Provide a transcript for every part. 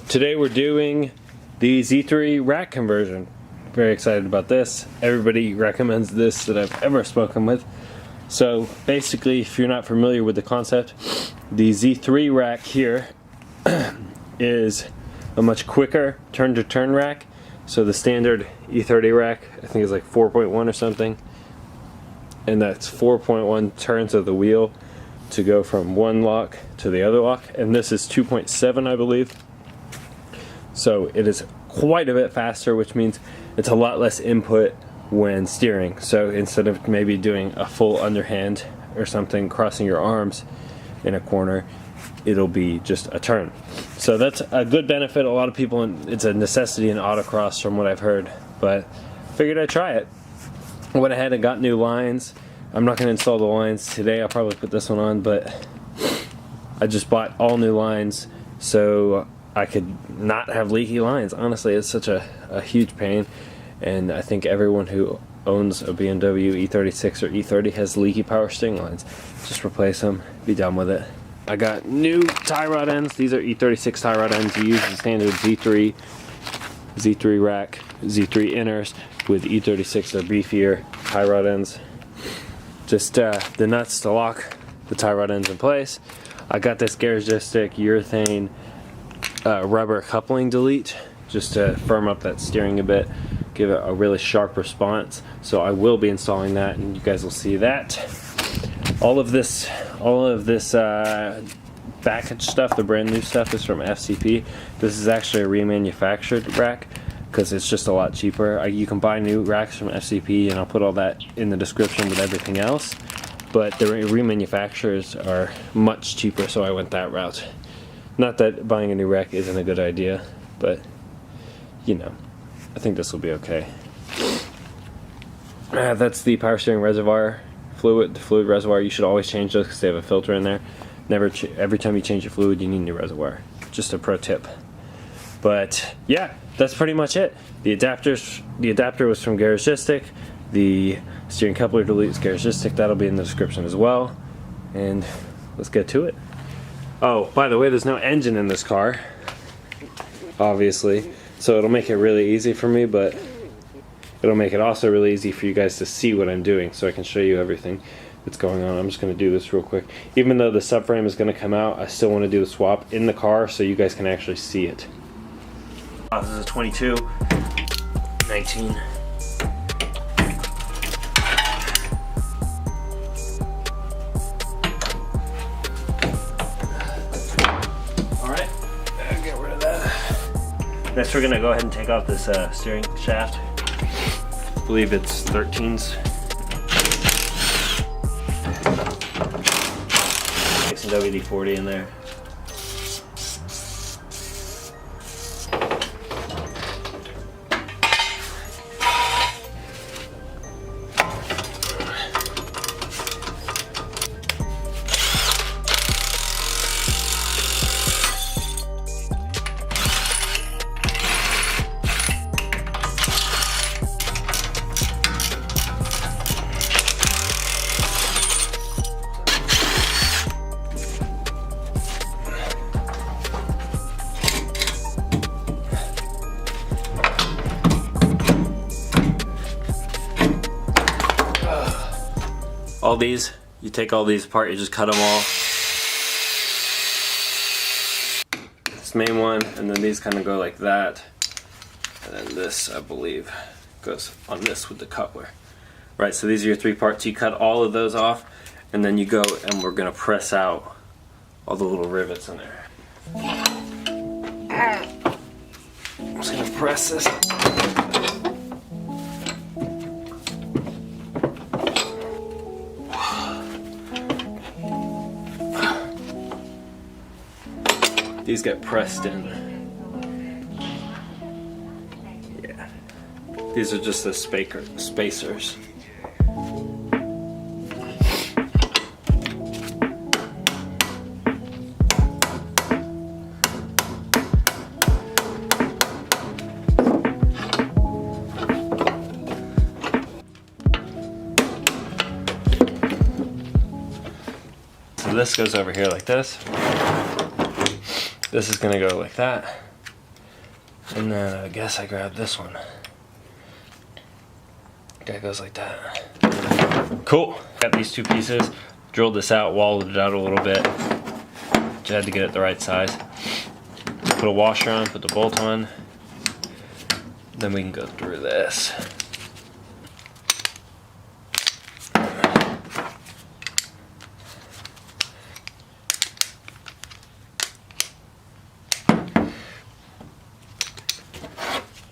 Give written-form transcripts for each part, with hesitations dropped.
Today we're doing the Z3 rack conversion. Very excited about this. Everybody recommends this that I've ever spoken with. So basically, if you're not familiar with the concept, the Z3 rack here is a much quicker turn-to-turn rack. So the standard E30 rack, I think, is like 4.1 or something. And that's 4.1 turns of the wheel to go from one lock to the other lock. And this is 2.7, I believe. So it is quite a bit faster, which means it's a lot less input when steering. So instead of maybe doing a full underhand or something, crossing your arms in a corner, it'll be just a turn. So that's a good benefit. A lot of people, it's a necessity in autocross from what I've heard, but figured I'd try it. I went ahead and got new lines. I'm not going to install the lines today. I'll probably put this one on, but I just bought all new lines so I could not have leaky lines. Honestly, it's such a huge pain, and I think everyone who owns a BMW E36 or E30 has leaky power steering lines. Just replace them, be done with it. I got new tie rod ends. These are E36 tie rod ends. You use the standard Z3 rack, Z3 inners with E36. They're beefier tie rod ends. Just the nuts to lock the tie rod ends in place. I got this Garagistic urethane rubber coupling delete just to firm up that steering a bit, give it a really sharp response. So I will be installing that, and you guys will see that. All of this package stuff, the brand new stuff, is from FCP. This is actually a remanufactured rack because it's just a lot cheaper. You can buy new racks from FCP, and I'll put all that in the description with everything else. But the remanufacturers are much cheaper, so I went that route. Not that buying a new rack isn't a good idea, but you know, I think this will be okay. That's the power steering reservoir fluid. The fluid reservoir, you should always change those because they have a filter in there. Every time you change your fluid, you need a new reservoir. Just a pro tip. But yeah, that's pretty much it. The adapter was from Garagistic. The steering coupler delete is Garagistic. That'll be in the description as well. And let's get to it. Oh, by the way, there's no engine in this car, obviously, so it'll make it really easy for me, but it'll make it also really easy for you guys to see what I'm doing, so I can show you everything that's going on. I'm just going to do this real quick. Even though the subframe is going to come out, I still want to do the swap in the car so you guys can actually see it. This is a 22, 19. Next we're going to go ahead and take off this steering shaft. I believe it's 13s. Take some WD-40 in there. All these, you take all these apart, you just cut them all. This main one, and then these kind of go like that. And then this, I believe, goes on this with the coupler. Right, so these are your three parts. You cut all of those off, and then you go and we're gonna press out all the little rivets in there. I'm just gonna press this. These get pressed in. Yeah. These are just the spacers. So this goes over here like this. This is going to go like that. And then I guess I grabbed this one. That goes like that. Cool. Got these two pieces. Drilled this out, walled it out a little bit. Just had to get it the right size. Put a washer on, put the bolt on. Then we can go through this.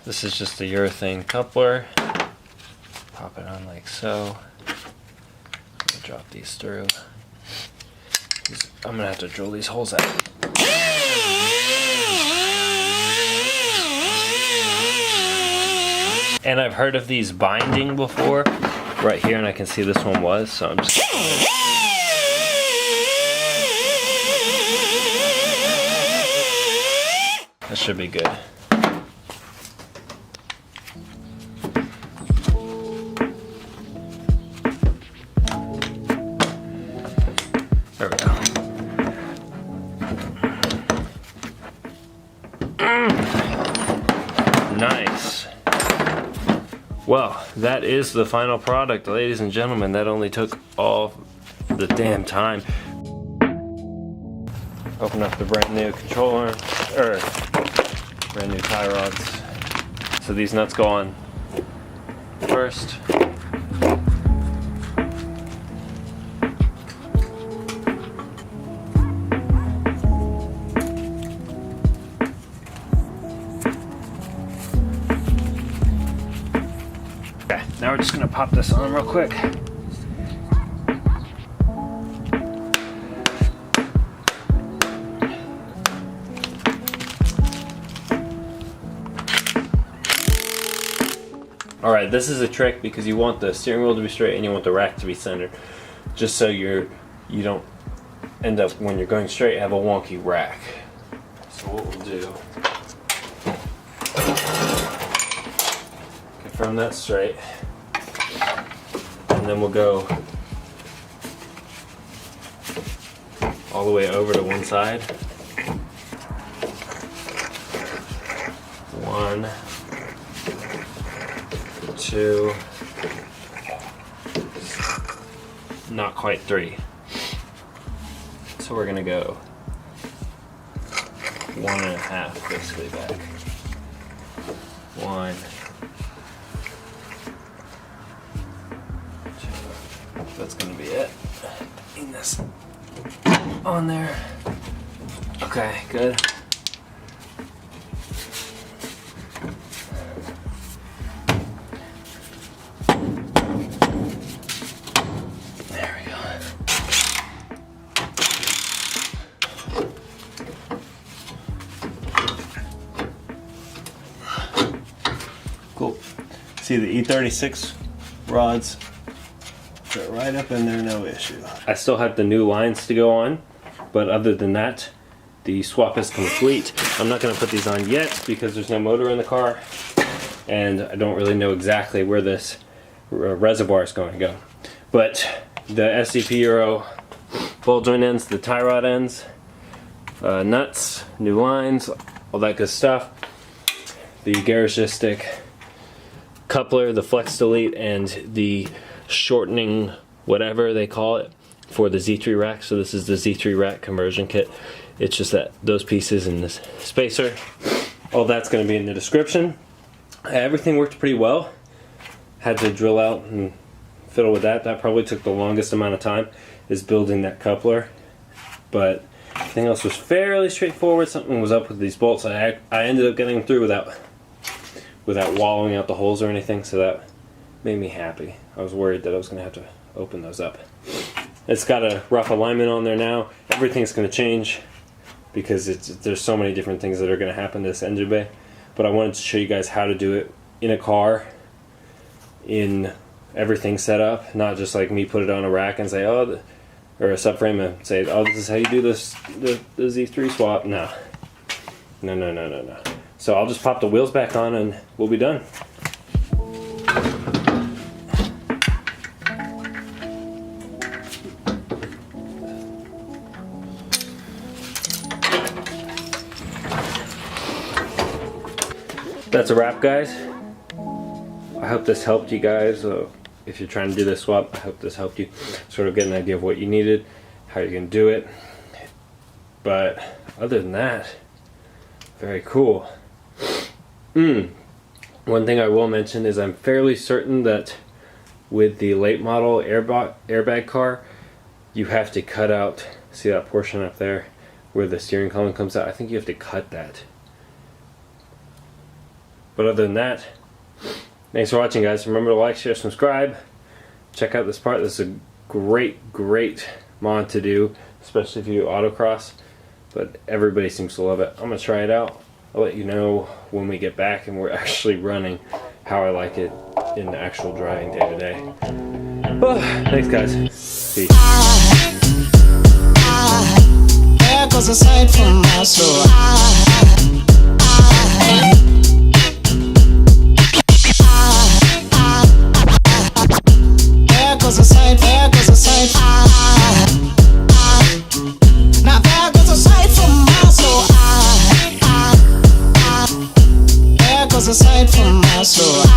This is just a urethane coupler. Pop it on like so. Drop these through. I'm gonna have to drill these holes out. And I've heard of these binding before, right here, and I can see this one was, so I'm just that should be good. There we go. Nice. Well, that is the final product, ladies and gentlemen. That only took all the damn time. Open up the brand new controller, or brand new tie rods. So these nuts go on first. Okay, now we're just gonna pop this on real quick. Alright, this is a trick because you want the steering wheel to be straight and you want the rack to be centered. Just so you don't end up, when you're going straight, have a wonky rack. So what we'll do, confirm that straight, and then we'll go all the way over to one side. 1, 2, not quite 3. So we're gonna go 1.5 basically back. 1, 2. That's gonna be it. In this on there. Okay, good. Cool. See the E36 rods fit right up in there, no issue. I still have the new lines to go on, but other than that, the swap is complete. I'm not going to put these on yet because there's no motor in the car, and I don't really know exactly where this reservoir is going to go. But the SCP Euro ball joint ends, the tie rod ends, nuts, new lines, all that good stuff. The garagistic coupler, the flex delete, and the shortening, whatever they call it, for the Z3 rack. So this is the Z3 rack conversion kit. It's just that those pieces and this spacer, all that's going to be in the description. Everything worked pretty well. Had to drill out and fiddle with that. That probably took the longest amount of time, is building that coupler. But everything else was fairly straightforward. Something was up with these bolts. I ended up getting them through without wallowing out the holes or anything, so that made me happy. I was worried that I was going to have to open those up. It's got a rough alignment on there now. Everything's going to change because there's so many different things that are going to happen to this engine bay. But I wanted to show you guys how to do it in a car, in everything set up, not just like me put it on a rack and say, oh, or a subframe and say, oh, this is how you do this, the Z3 swap. No. No. So I'll just pop the wheels back on and we'll be done. That's a wrap, guys. I hope this helped you guys. If you're trying to do this swap, I hope this helped you sort of get an idea of what you needed, how you're going to do it. But other than that, very cool. One thing I will mention is I'm fairly certain that with the late model airbag car, you have to cut out, see that portion up there where the steering column comes out? I think you have to cut that. But other than that, thanks for watching, guys. Remember to like, share, subscribe. Check out this part. This is a great mod to do, especially if you do autocross. But everybody seems to love it. I'm going to try it out. I'll let you know when we get back and we're actually running how I like it in the actual driving day to day. Well, thanks, guys. Peace. There goes a sight from my soul. There goes a sight, there goes a sight. Now there goes a sight from my soul. There goes a sight from my soul.